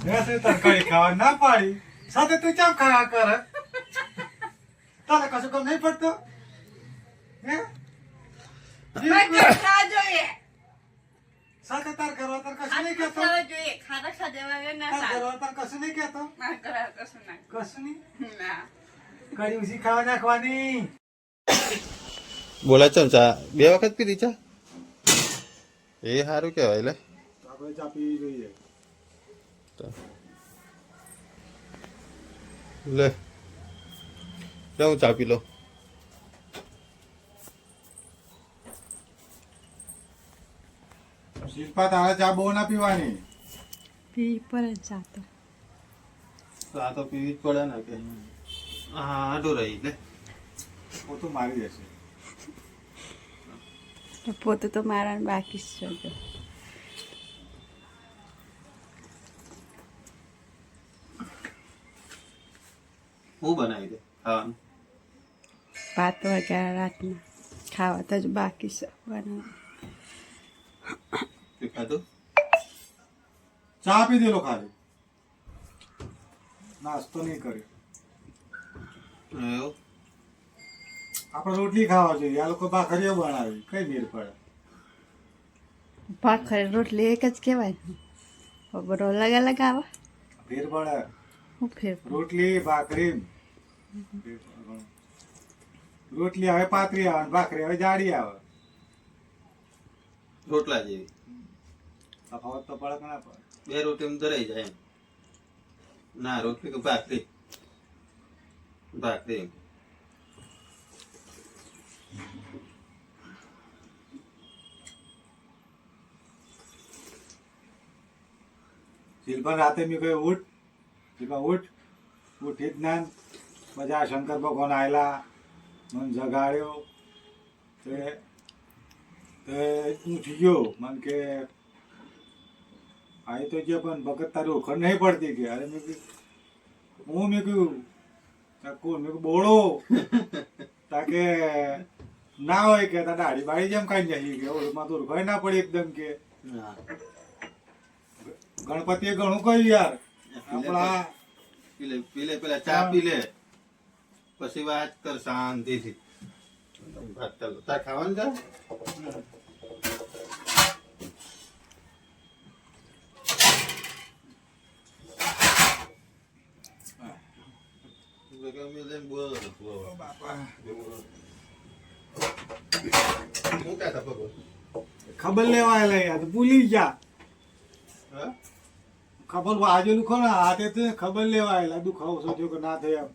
ऐसे तरकारी खावा ना पाड़ी साथे तू क्या खाया कर तारे कसो कम नहीं पड़तो हैं साथे तार करवा तार कसो नहीं कहतो तार करवा तार कसो नहीं कहतो कसो नहीं कड़ी उसी खावा ना खवानी બોલા ચમચા બે વખત પીધી ચા એ સારું કહેવાય લે આપણે ચા પી જોઈએ લે લે હું ચા પી લો શિલ્પા તારે ચા બહુ ના પીવાની પી પર જાતો ચા તો પીવી જ પડે ને કે હા આડો રહી લે પોતું મારી દેશે પોતે તો મારા બાકી જ છે હું બનાવી દે ખાવાનું ભાત વગેરે રાતના ખાવા તો જ બાકી છે બનાવ તે ખાધું ચા પી દેલો ખાલી નાસ્તો નહીં કર્યો એવું આપણે રોટલી ખાવા જોઈએ આ લોકો ભાખરીઓ બનાવી કઈ મેર પડે ભાખર રોટલી એક જ કહેવાય બરો અલગ અલગ આવે ફેર પડે હું ફેર રોટલી ભાખરી રોટલી આવે પાતળી આવે ભાખરી આવે જાડી આવે રોટલા જેવી તફાવત તો પડે કે ના પડે બે રોટી ધરાઈ જાય એમ ના રોટલી કે ભાખરી ભાખરી શિલ્પા રાતે મેં કહ્યું ઉઠ શિલ્પા ઉઠ ઉઠી જ ના બધા શંકર ભગવાન આવેલા મને જગાડ્યો તે ઉઠી ગયો મને કે આવી તો જે પણ ભગત તારી ઓખડ નહીં પડતી કે અરે મેં કીધું હું મેં કહ્યું કોણ મેં બોળો તાકે ના હોય કે તાર દાઢી બાળી જેમ કઈ નહીં કે ઓળમાં તો રૂપાઈ ના પડી એકદમ કે ગણપતિએ ઘણું કહ્યું યાર આપણા પીલે પેલા ચા પી લે પછી વાત કર શાંતિથી વાત ચાલો તાર ખાવાનું જા ખબર લેવા આવેલા યાર ભૂલી ગયા ખબર વાજેલું ખરો ને હાથે તો ખબર લેવા આવેલા દુખાવો ઓછો થયો કે ના થયો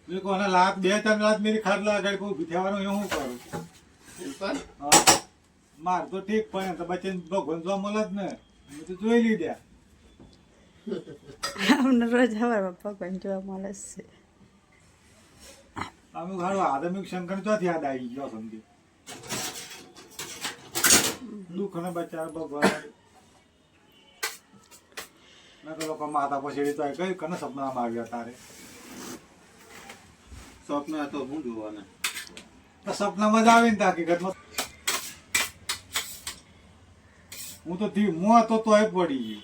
એમ કોને લાત બે ત્રણ લાત મેરી ખાટલા આગળ કોઈ ઉભી થવાનું હું કરું માર તો ઠીક પણ તો બચે ભગવાન જો મળે જ ને મેં તો જોઈ લીધા અમને રોજ હવારમાં ભગવાન જોવા મળે છે અમે ઘણું આધમિક શંકર ચોથી યાદ આવી ગયો સમજી દુઃખ ને બચાર ભગવાન મેં તો લોકો માતા પછી તો કઈ કને સપનામાં આવ્યા તારે સપના તો હું જોવાના તો સપનામાં જ આવી ને હકીકતમાં હું તો હું હતો તોય પડી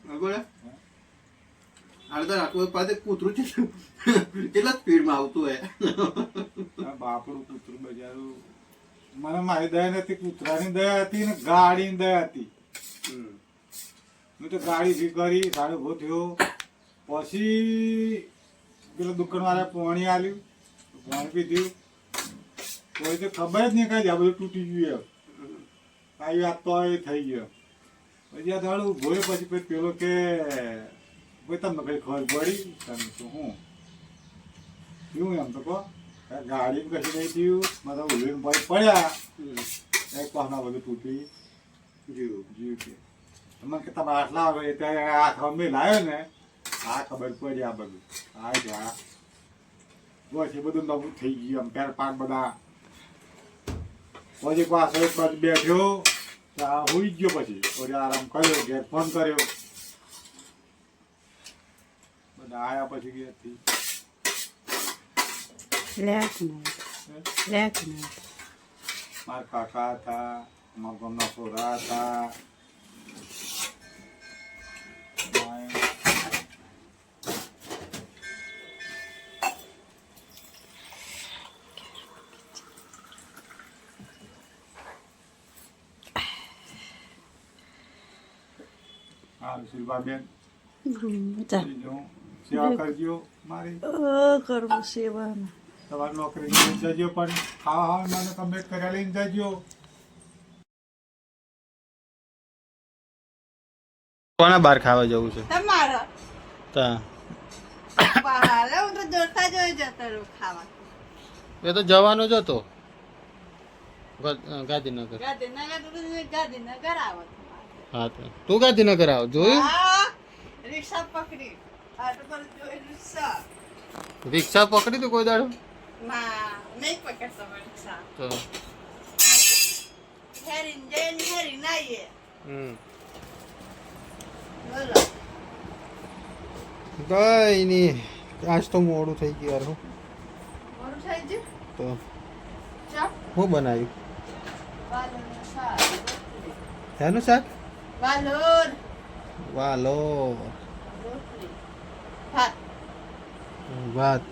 ગયો કૂતરું છે કેટલા સ્પીડમાં આવતું હોય બાપડું કૂતરું બજારું મને મારી દયા નથી કૂતરાની દયા હતી ને ગાડીની દયા હતી મેં તો ગાડી ભી કરી સાડો ઉભો થયો પછી પેલો દુકાનવાળા પાણી આલ્યું પાણી પીધું કોઈ તો ખબર જ નહીં કઈ આ બધું તૂટી ગયું એમ આવી વાત તો એ થઈ ગયો પછી આ થોડું ભોય પછી પેલો કે ભાઈ તમને કઈ ખબર પડી તમે તો હું થયું એમ તો કહો ગાડી કશું નહીં થયું મારા ઉભીને ભાઈ પડ્યા એક પાસના બધું તૂટી જીવ કે મને કે તમે આટલા આવે ત્યારે આ ખબર લાવ્યો ને આ ખબર પડી આ બધું આ જા બસ એ બધું નવું થઈ ગયું આમ પેર પાક બધા પછી પાછો એક બાજુ બેઠ્યો હોઈ ગયો પછી થોડી આરામ કર્યો ઘેર ફોન કર્યો બધા આયા પછી ઘેરથી લેક મારા કાકા હતા અમારા ગામના છોરા હતા. હા શિલ્પાબેન જા જો સેવા કરજો મારી. કરવું સેવામાં તમારી નોકરી લઈને જજો પણ ખાવા મને કમ્પ્લીટ કર્યા લઈને જજો. કોના બહાર ખાવા જવું છે? તમારો તા હાલે હું તો જોતા જોઈ જતો રહું ખાવા. એ તો જવાનો જ હતો ગાંધીનગર. ગાંધીનગર આવો હા તો તું ગાંધીનગર આવ જોયું? રિક્ષા પકડી આટો પર જોઈ રિક્ષા રિક્ષા પકડી તું કોઈ દાડો? ના નહીં પકડતો રિક્ષા તો હેરીને જઈને હેરીને આવીએ. બોલો કઈ નહીં, આજ તો મોડું થઈ ગયું યાર. મોડું થઈ ગયું તો ચા શું બનાવ્યું? વાલોરનું શાક રોટલી. શેનું શાક? વાલોર વાલો રોટલી ભાત. વાત.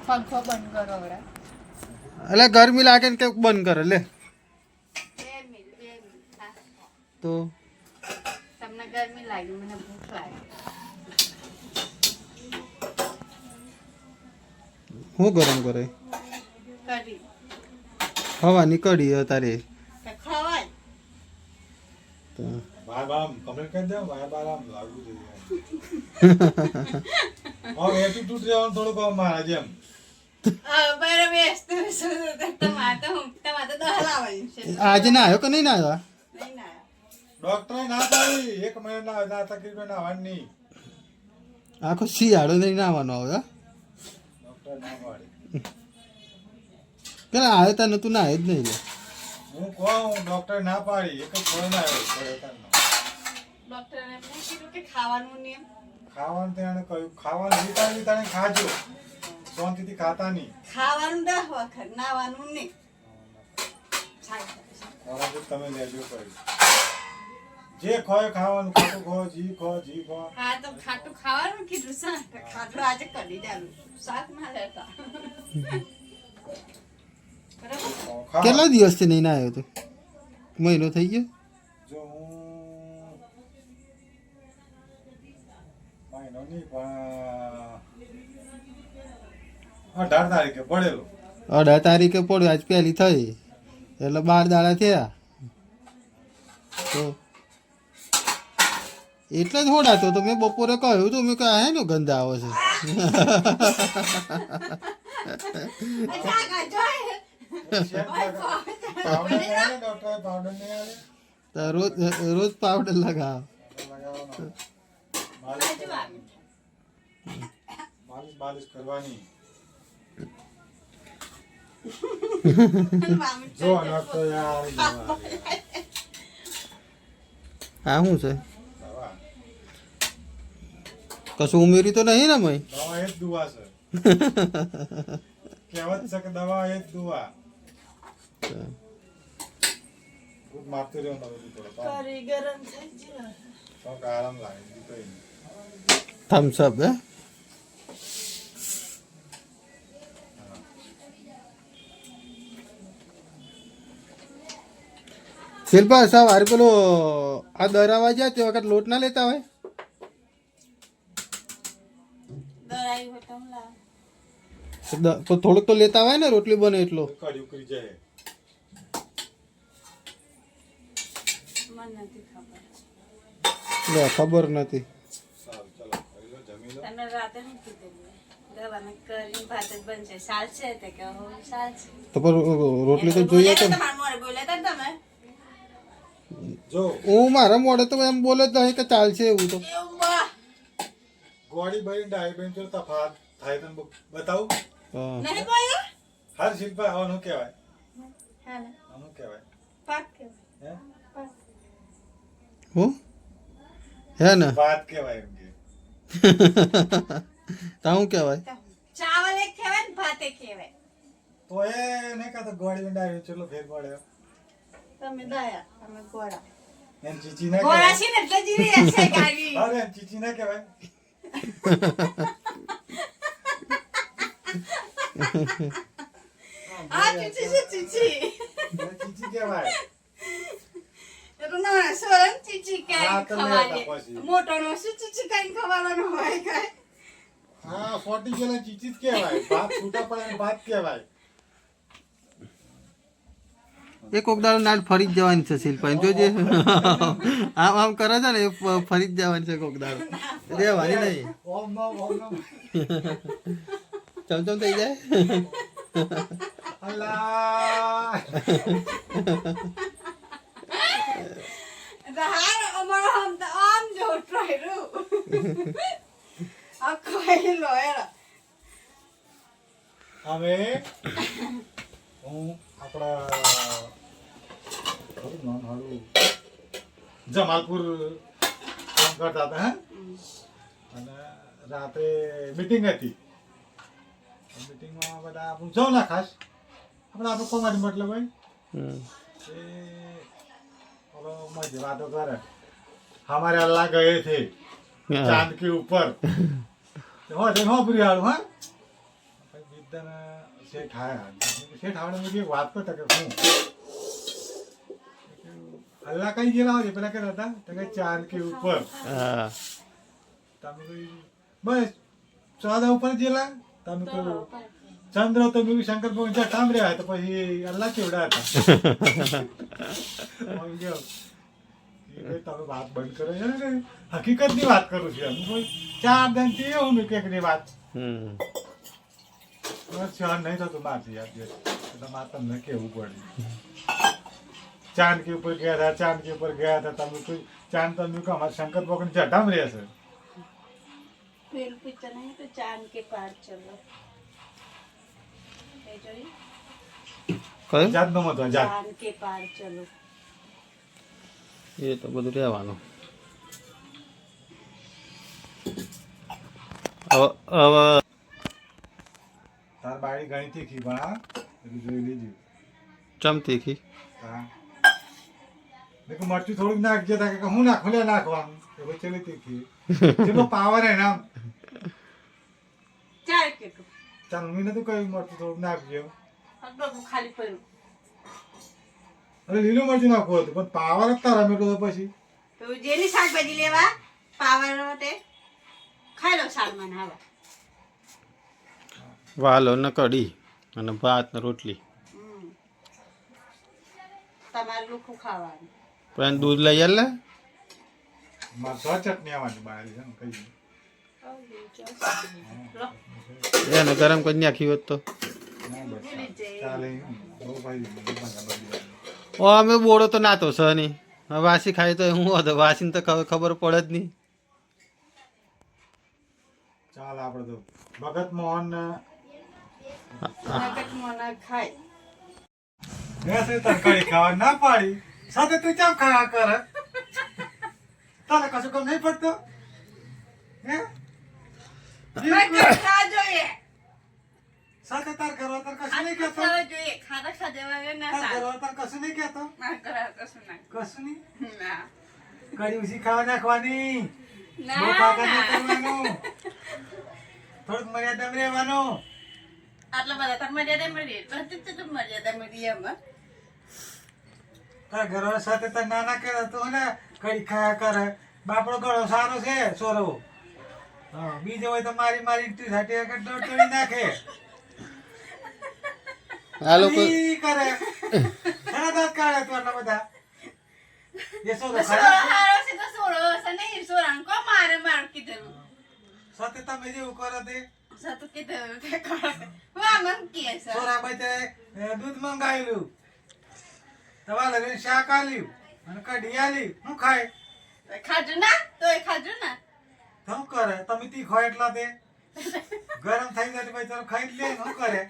પંખો બંધ કરો હવે. એટલે ગરમી લાગે ને કે બંધ કરે લે. 2 મિનિટ હા. તો તમને ગરમી લાગી, મને ભૂખ લાગી. શું ગરમ કરે? કરી હવાની કઢી તારે. તો ખવાય. તો ભાઈ બામ કમ્પ્લીટ કરી દે. ભાઈ બામ લાગુ જોઈએ. હવે એટીટ્યુડ રહેવાનું થોડુંક મારા જેમ. બરાબર બેસતું છું તમારે તો દહલાવાયું છે. આજે ના આવ્યો કે નહીં ના આવ્યો? નહીં ના ડોક્ટરે ના પાડી 1 મહિના ના તકલીફ નાવાની નહીં. આખો શિયાળો નહીં નાવાનો આવે. ડોક્ટર ના પાડી. પેલા આવ્યો તા નતું ના જ નહીં લે. હું કહું ડોક્ટર ના પાડી એક જ ફળ ના આવ્યો ડોક્ટરે એમ કીધું કે ખાવાનું નિયમ. ખાવાનું તેને કહ્યું ખાવાનું લીધા ખાજો શાંતિથી ખાતા નહીં. ખાવાનું 10 વખત, નાવાનું નહીં. બરાબર તમે લેજો કરી જે ખોય ખાવાનું ખાટું ખો જી ખો હા તો ખાટું ખાવાનું કીધું શાક. ખાટું આજે કરી ચાલુ શાક ના લેતા. બરાબર. ખા. કેટલા દિવસથી નહીં ના આવ્યો તું? મહિનો થઈ ગયો? જો હું મહિનો નહીં પણ 18 તારીખે પડેલો. 18 તારીખે પડ્યો, આજ પહેલી થઈ એટલે 12 દાડા થયા. તો એટલે જ હોડાતો તો મેં બપોરે કહ્યું તો મેં કહે હે ને ગંધ આવે છે. શાક આ જોઈ. પાવડર નહીં આવે ડોક્ટર પાવડર નહીં આવે તો રોજ પાવડર લગાવ. લગાવવાનો. માલિશ કરવાની. જો ડોક્ટર યાર હા શું છે? દવા કશું ઉમેરી તો નહીં ને મય? દવા એ જ દુઆ છે. કહેવત છે કે દવા એ જ દુઆ. ખૂબ મારતું રહ્યો તમે થોડો કરી ગરમ થઈ ગયો. તો આરામ લાગે બીજું કંઈ નહીં. થમ્સ અપ હે? શિલ્પા સવારે પેલો આ દરાવા જાય તે વખત લોટ ના લેતા હોય? દરાઈ હોય તો લાવ. તો થોડુંક તો લેતા હોય ને, રોટલી બને એટલો. કડી ઉકળી જાય. મને નથી ખબર. લે, ખબર નથી. સારું ચલો કરી લો જમી લો. તને રાતે શું કીધું? દવાને કરીને ભાત જ બનશે. ચાલશે તે કે હો ચાલશે. તો પણ રોટલી તો જોઈએ કે તમારા મોરે બોલ્યા તા તમે. જો હું મારા મોડે તો એમ બોલે જ નહીં કે ચાલશે એવું તો. એવું બા. ગોળી બળી ડાય બેન જો તફાત થાય તને બતાવું. હા. નહીં બોલ્યા? હર શિલ્પા આનું કહેવાય. હા ને. આનું કહેવાય. પાક કહેવાય. હે પાક. હું હે ને વાત કહેવાય એમ કે. તા શું કહેવાય? ચાવલ એક કહેવાય ને ભાત એક કહેવાય. તો એ નહીં કાં તો ગોળી ડાય ચલો ફેર પડે. તમે દયા તમે ગોળા એમ ચીચી ના ગોળા કહેવાય. છે ને એટલે જીરી હશે ગાડી અરે એમ ચીચી ના કહેવાય. આ ચીચી છે ચીચી એમ ચીચી કહેવાય. એ તો ના સોરન ચીચી કઈ હા, તો લે ખવાય તો પછી. મોટો નો શું ચીચી કઈ ખવાનો હોય કઈ હા 40 ગેલા ચીચી જ કહેવાય. ભાત છૂટા પડે ને ભાત કહેવાય. એ કોક દાડો નાટ ફરી જ જવાની છે શિલ્પાઈ જોજે આમ આમ કરે છે ને એ ફરી જ જવાની છે કોક દાડો રહેવાની નહીં ઓમ નમ ઓમ નમ. ચમચમ થઈ જાય અલ્લાહ. હાર અમારો આમ જો ટ્રાયરું આ કોઈ લોયરા હવે હું આપણા ખરું નામ હારું જમાલપુર કામ કરતા હતા હે અને રાતે મીટિંગ હતી મીટિંગમાં બધા આપણું જવું ના ખાસ આપણે કોમાડી મતલબ હોય એ ઓલો મજે વાતો કરે हमारे अल्लाह गए थे चांद के ऊपर हो बुरी हाल हाँ विद्या सेठ आया सेठ आवड़े मुझे एक बात को तक हूँ अल्लाह कहीं गेला हो पेला क्या रहता तो चांद के ऊपर बस 14 ऊपर गेला तब चंद्र तो मैं शंकर भगवान जटाम रहा है तो પછી अल्लाह केवड़ा था તમે વાત બંધ કરો છો ને હકીકત ની વાત કરું છું હું કોઈ 4 દિન થી એવું મેં કેક ની વાત સહન નહીં થતું મારથી યાદ એટલે મારે તમને કેવું પડ્યું ચાંદ કે ઉપર ગયા હતા ચાંદ કે ઉપર ગયા હતા તમે કોઈ ચાંદ તમે કહો અમારે શંકર ભગવાન જટામ રહેશે फिर पिक्चर नहीं तो चांद के पार चलो એ જોઈ કયું જાત નો મતો જાત चांद के पार चलो એ તો બધું રહેવાનું હવે તાર બાળી ઘણી તીખી પણ હા એટલું જોઈ લીધું ચમ તીખી હા દેખો મરચું થોડુંક નાખજે તા કે હું નાખું લે નાખવાનું એ ભાઈ ચલી તીખી ચલો પાવર હે નામ ચાલ કે તું ચાલ મમ્મી નતું કહ્યું મરચું થોડુંક નાખજો હડો ખાલી પડ્યું અરે લીલું મરચું નાખવું હતું પણ પાવર જ તારા મેળો પછી તો જેની શાકભાજી લેવા પાવર તે ખાઈ લો શાકમાં આવા વાલો ને કઢી અને ભાત ને રોટલી તમારે લુખું ખાવાનું પણ દૂધ લઈ આલે મારે તો ચટણી આવવાની બહાર છે ને કઈ એને ગરમ કરી નાખી હોત તો ચાલે બહુ ભાઈ ઓ અમે બોડો તો નાતો છે નહીં હવે વાસી ખાઈ તો હું હતો વાસીને તો ખબર પડે જ નહીં ચાલ આપણે તો ભગત મોહન નગટ મોના ખાય મેં તરકારી ખાવા ના પાડી સાથે તું ચમ ખાવા કરે તારે કશું કામ નહીં પડતો હે ખા જોઈએ સાથે તાર કરવા તાર કશું નહીં કહેતો ખાવા જોઈએ ખાધા ખાધા વગર ના તાર ચાલે કરવા તાર કશું નહીં કહેતો ના કરા કશું ના કશું નહીં ના કડી ઉસી ખાવા નાખવાની ના, બહુ કાકા નહીં ના. કરવાનું થોડુંક મર્યાદામાં રહેવાનું આટલા બધા તાર મર્યાદા મળી બધી તો મર્યાદા મળી એમાં તારા ઘરવાળા સાથે તાર નાના કરે તો ને કડી ખાયા કરે બાપડો ઘણો સારો છે સોરો હા બીજો હોય તો મારી મારી ઈંટી સાથે આગળ દોડ તોડી નાખે આ લોકો ઈ કરે ઘણા દાંત કાઢે તું આટલા બધા એ સોરો સોરો ખરા હારો છે તો સોરો હશે નહીં સોરાને કો મારે માર કીધેલું સાથે તમે જેવું કરો તે સતુ કીધેલું તે કરે વાહ મન કે છે સોરા બચે દૂધ મંગાવેલું તમારે લગન શાક આલ્યું અને કઢી આલી હું ખાય ખાધું ના તોય ખાધું ના શું કરે તમે તીખો એટલા તે ગરમ થઈ જાય પછી તારું ખાઈ જ લે શું કરે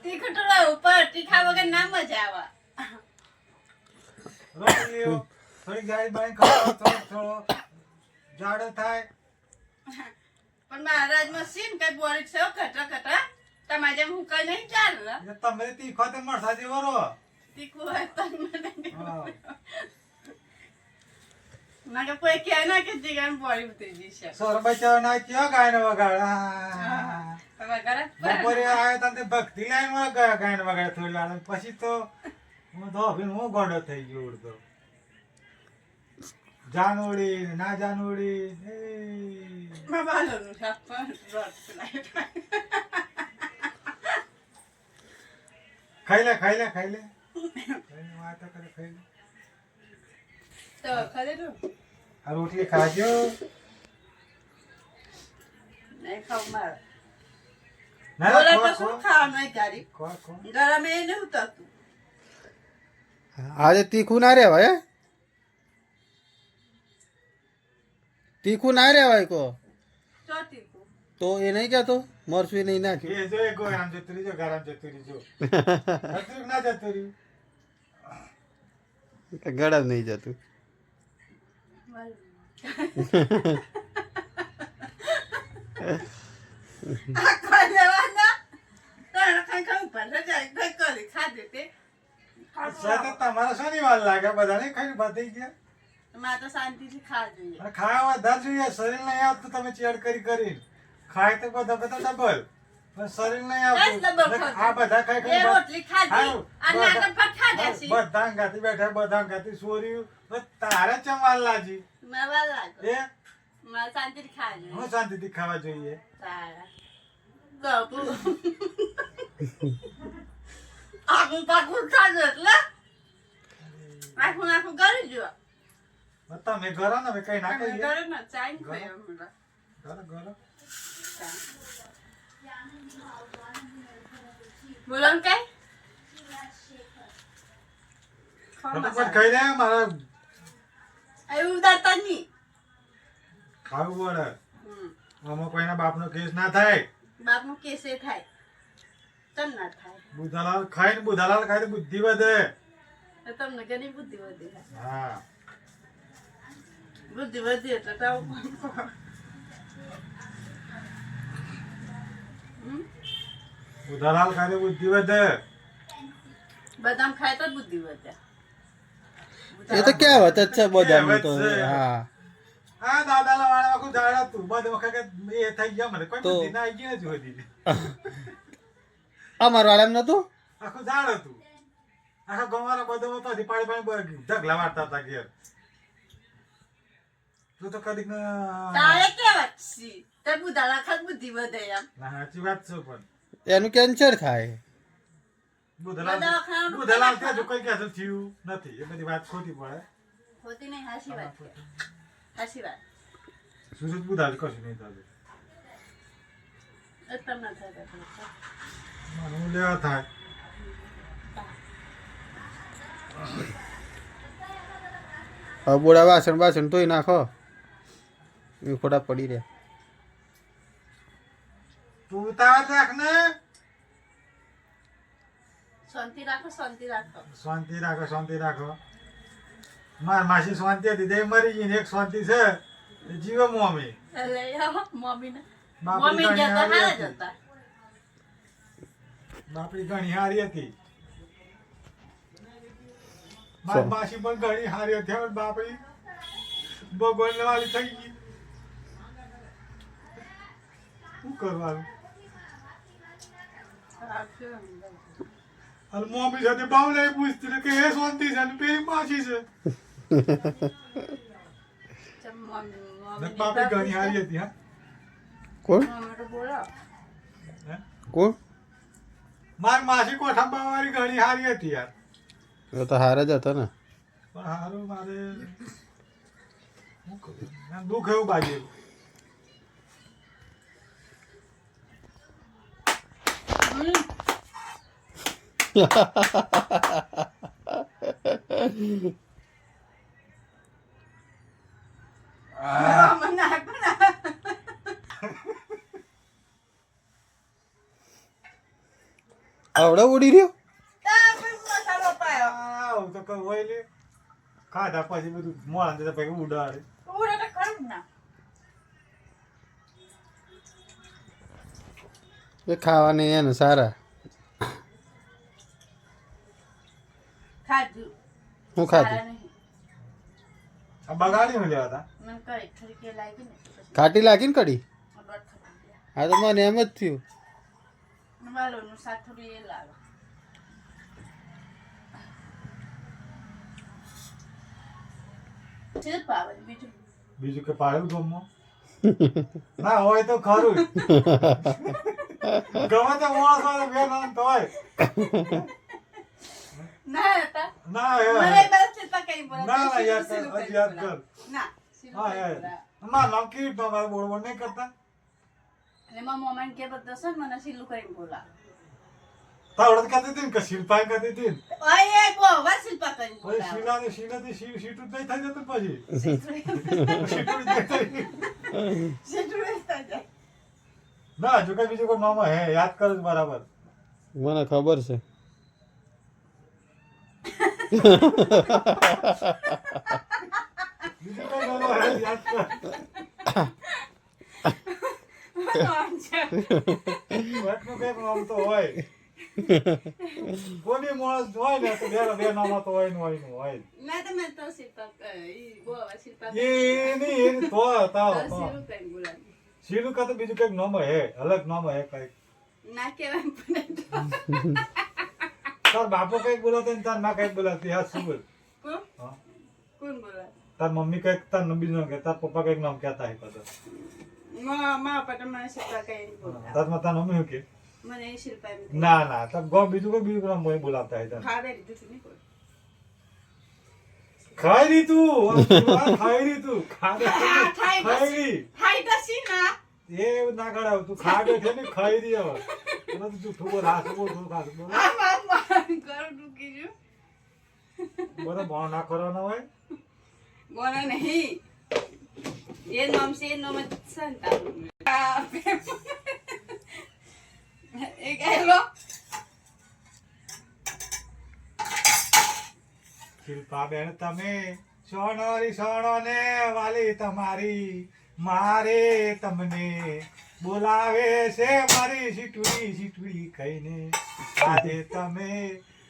તીખું તો ઉપર તીખા વગર ના મજા આવે રોટલી થોડી જાડી બાઈ ખાઓ થોડો જાડો થાય પણ મહારાજમાં સીન કઈ બોરી છે ખટા ખટા તમારે જેમ હું કઈ નહીં ચાલે એટલે તમે તીખો તો મરસા જેવો રહો તીખું ના કે કોઈ કહે ના કે જીગર બોડી ઉતરી જશે સોર બચાવ ના ક્યાં ગાયનો વગાડ વગર બપોરે આવ્યો તને ભક્તિ લાઈન માં ગયા ગાયનો વગાડ થોડી વાર પછી તો હું ધોબીને હું ગોડો થઈ ગયો ઉડતો જાનોડી ના જાનોડી બાબાનું શાક પણ રોટ ખાઈ લે વાતો કરે ખાઈ લે તો ખરે તો આ રોટલી ખાજો નહીં ખાવ માર ના બોલે ખો, તો ખો. શું ખાવાનું એ ગાડી ખો. ગરમ એ નહીં ઉતરતું આજે તીખું ના રહેવાય હે? તીખું ના રહેવાય કો ચોટી તો એ નહીં કહેતો મરસું નહીં નાખ્યું એ જો એ ગોરામ જતું રહીજો ગરમ જતું રહીજો જતું ના જતું રહ્યું ગળા નહીં જતું સાહેબ તમારે શાની વાર લાગે બધાને ખાઈ બધી ગયા મારે તો શાંતિથી ખાવા જોઈએ અને ખાવા વધારે જોઈએ શરીર નહીં આવતું તમે ચેડ કરી ખાય તો બધા ડબલ પણ શરીર નહીં બસ ડબલ આવતું ખાતું. આ બધા ખાઈ એ ખાઈ રોટલી ખાધી હારું, આ નાટક પર ખાધા છે બધા ગાતી બેઠા બધા ગાતી સોર્યું બસ તારે ચમાલ લાજી મારા લાગો એ મારે શાંતિથી ખાવા જોઈએ હું શાંતિથી ખાવા જોઈએ તારા બાપુ આખું પાકું ખાધું એટલે આખું કરી જો બસ તમે ઘરો ને અમે કઈ ના કહીએ કરે ને ચાઈન ખાય હમણાં ઘરો બોલો ને કઈ તમે પણ ખાઈ લે મારે એવું ઉદારતા નહીં ખાવું પડે આમાં કોઈના બાપનો કેસ ના થાય બાપનું કેસે થાય તમ ના થાય બુધાલાલ ખાઈને બુધાલાલ ખાય તો બુદ્ધિ વધે તો તમને ઘણી બુદ્ધિ વધી હા બુદ્ધિ વધી એટલે તો બુધાલાલ ખાય તો બુદ્ધિ વધે બદામ ખાય તો બુદ્ધિ વધે એ તો કહેવત જ છે બધાની તો કહેવત છે. હા હા દાદાલા વાળા આખું ઝાડ હતું બધે વખત એ થઈ ગયા મને કોઈ તો- બુદ્ધિ ના આવી ગઈ નથી હોતી અમાર વાળા નતું આખું ઝાડ હતું આખા ગવારા બધો પાડી પાડી ઢગલા વાળતા હતા ઘેર તું તો કદીક તારે કેવા છે તે બુદ્ધા લાખત બુદ્ધિ વધે એમ ના સાચી વાત છે પણ એનું કેન્સર થાય બુધાલાલ દવાખાનાનું બુધાલાલ ત્યાં જો કઈ ક્યાં થયું નથી એ બધી વાત ખોટી પડે હોતી નહીં હાસી વાત છે હાસી વાત સુરત બુધાલ કશું નહીં થતું એ તમને થાય મને લેવા થાય હવે બોડા વાસણ ધોઈ નાખો એ ખોટા પડી રહ્યા તું ઉતાવળ રાખ ને શાંતિ રાખો શાંતિ રાખો માર માસી શાંતિ હતી તે મરી ગઈ ને એક શાંતિ છે એ જીવે મમ્મી એટલે મમ્મી ને બાપડી મમ્મી ઘણી જતા હારે હારી જતા હતી બાપડી ઘણી હારી હતી મારી સો. માસી પણ ઘણી હારી હતી હવે બાપડી ભગવાન વાળી થઈ ગઈ શું કરવાનું અને મમ્મી સાથે બાવ નહીં પૂછતી ને કે એ શાંતિ છે ને પેલી માસી છે ને બાપડી ઘણી હારી હતી હા કોણ હે? કોણ મારી માસી કોઠાંબા વાળી ઘણી હારી હતી યાર એ તો હાર જ હતો ને પણ હારું મારે શું કરું? એમ દુઃખ એવું બાજેલું આવડે ઉડી રહ્યો આવું તો કઈ હોય લે ખાધા પછી બધું મોડા જતા પછી ઉડાડે એ ખાવાની એને સારા ખાધું હું ખાધી સારા નહીં. આ બગાડી મેલ્યા હતા. મને કઈ ઠરકી લાગી ને તો પછી ખાટી લાગી ને કઢી દોઢ ખવાઈ ગયા. હા તો મને એમ જ થયું વાલોનું શાક થોડું એ લાગે. છે પાવર બીજું બીજું કે પાડ્યું ગમો ના હોય તો ખરું જ. ગમે તે માણસ હોય તો બે નામ તો હોય. ના હતા ના મને બસ છે તો કઈ બોલા ના ના યાદ કર હજી યાદ કર. ના હા યાર ના નામ કેવી રીતના મારે બોલ બોલ નહીં કરતા. એટલે મારા મોમેન્ટ કે બધા છે ને મને સીલું કરીને બોલા. તાવડત કહેતી હતી ને કે શિલ્પા કહેતી હતી ને. ઓય એ બો વાર શિલ્પા કરીને પછી બોલા. શીલાથી સીટું જ નહીં થઈ જતું પછી. સીટું સીટું જ નહીં થઈ. સીટું એ થઈ જાય. ના જો કઈ બીજું કોઈ નામ હે યાદ કર જ બરાબર. મને ખબર છે બીજું કઈ નામ હે યાદ કર. કોઈકનું કંઈક નામ તો હોય. કોની માણસ હોય ને તો બે નામ તો હોય ને હોય ને હોય. ના તો મેં તો શિલ્પા ઈ બો વાર શિલ્પા એ નહીં તો તાવ સીલું કરીને બોલા. શીલું કા તો બીજું કંઈક નામ હે અલગ નામ હે કંઈક. ના કહેવાય પણ તાર બાપો કંઈક બોલાતો ને તાર માં કંઈક બોલાતી હા શું બોલ. કોણ હા કોણ બોલા. તાર મમ્મી કંઈક તાર બીજું નામ કે તાર પપ્પા કંઈક નામ કહેતા હે કદાચ. માં પટ મને શિલ્પા કરીને બોલા. તાર માં તાર મમ્મી શું કે મને એ શિલ્પા એમ ના ના તાર ગો બીજું કોઈ બીજું નામ કોઈ બોલાવતા હે તને. ખાવે જૂઠું નહીં બોલ. ખાઈ રી તું ખાઈ રી તું ખાઈ રી હાઈ દસી ના એ ના કરાવ તું ખા બેઠે ને ખાઈ રી હવે તને તો જૂઠું બોલ હાથ બોલ થોડું ખાસ બોલ આમ ઘર ડૂકી જો બધા ભાવ ના કરવાના હોય. બોલા નહીં એ નામ છે એ નામ જ સંતા એક હેલો શિલ્પા બેન તમે સોનોરી સોનો ને વાલી તમારી મારે તમને બોલાવે છે મારી સીટુડી ખાઈને આજે તમે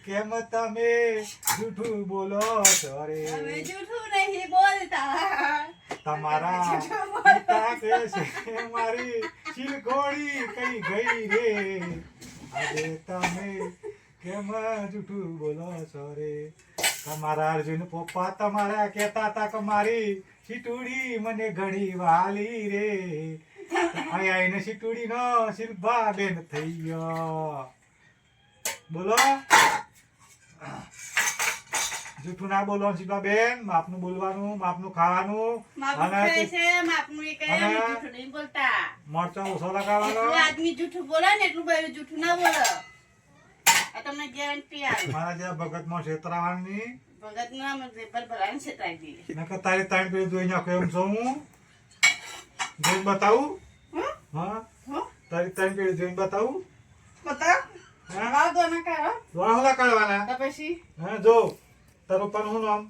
કેમ તમે જૂઠું બોલો છો રે અમે જૂઠું નહીં બોલતા તમારા પિતા કે છે મારી શિલઘોડી કઈ ગઈ રે આજે તમે કેમ જૂઠું બોલો છો રે તમારા અર્જુન પપ્પા તમારા કહેતા હતા કે મારી સીટુડી મને ઘણી વાલી રે અહીંયા આઈને સીટુડી નો શિલ્પા બેન થઈ ગયો બોલો જૂઠું ના બોલો શિલ્પા બેન માપનું બોલવાનું માપનું ખાવાનું માપનું ખાય છે માપનું એ કઈ અમે જૂઠું નહીં બોલતા મરચાં ઓછો લગાવવાનો એટલું આદમી જૂઠું બોલે ને એટલું બધું જૂઠું ના બોલે આ તમને ગેરંટી આપું મારા જેવા ભગતમાં છેતરાવાની ભગત ના પેપર ભરાઈને છેતરાઈ દઈએ નકર તારી તાણ પેલી જોઈ નાખો એમ છું હું જોઈને બતાવું હા તારી તાણ પેલી જોઈને બતાવું બતાવ હા વાગો ના કરો વાહલા કાઢવાના તો પછી હા જો તારું પપ્પાનું શું નામ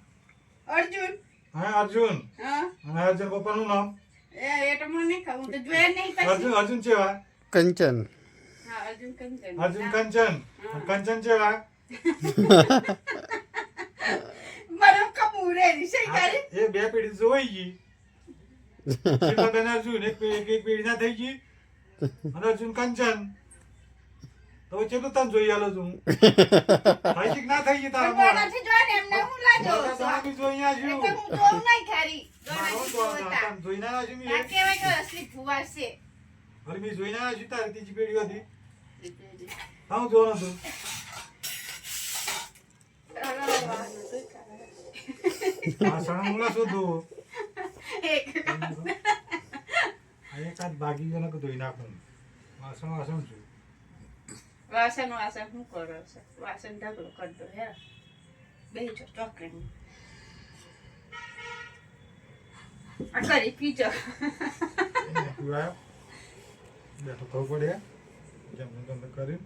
અર્જુન હા અર્જુન હા અને અર્જુન પપ્પાનું નામ એ તો મને નહીં ખબર હું તો જોયા નહીં પછી અર્જુન ચેવા કંચન હા અર્જુન કંચન અર્જુન કંચન કંચન ચેવા મારા કપૂરે છે ગાડી એ બે પેઢી જોઈ ગઈ શિલ્પાબેન અર્જુન એક પેઢી ના થઈ ગઈ અને અર્જુન કંચન તો ચેટલું તને જોઈ આલો છું થઈ ગઈ કે ના થઈ ગઈ તારા મોઢા? નથી જોઈને એમને હું લાજો મોઢા બી જોઈ આવ્યું. એટલે હું જોઉં નહીં ખારી મારો તો આ તને જોઈને આવ્યો છું મેં. આ કહેવાય કે અસલી ફુવા છે અરે મેં જોઈને આવ્યો છું તારી ત્રીજી પેઢી હતી હા હું જોવાનો છું આ સણમુલા શોધું એકાદ ભાગી ગયો ને કે ધોઈ નાખું વાસણ વાસણ છું વાસણ વાસણ શું કરો છો વાસણ ઢગલો કરી દો હે બેજો ચોકડી આ કરી પીજો પીવાયો બેઠો થવું પડે જેમ કરી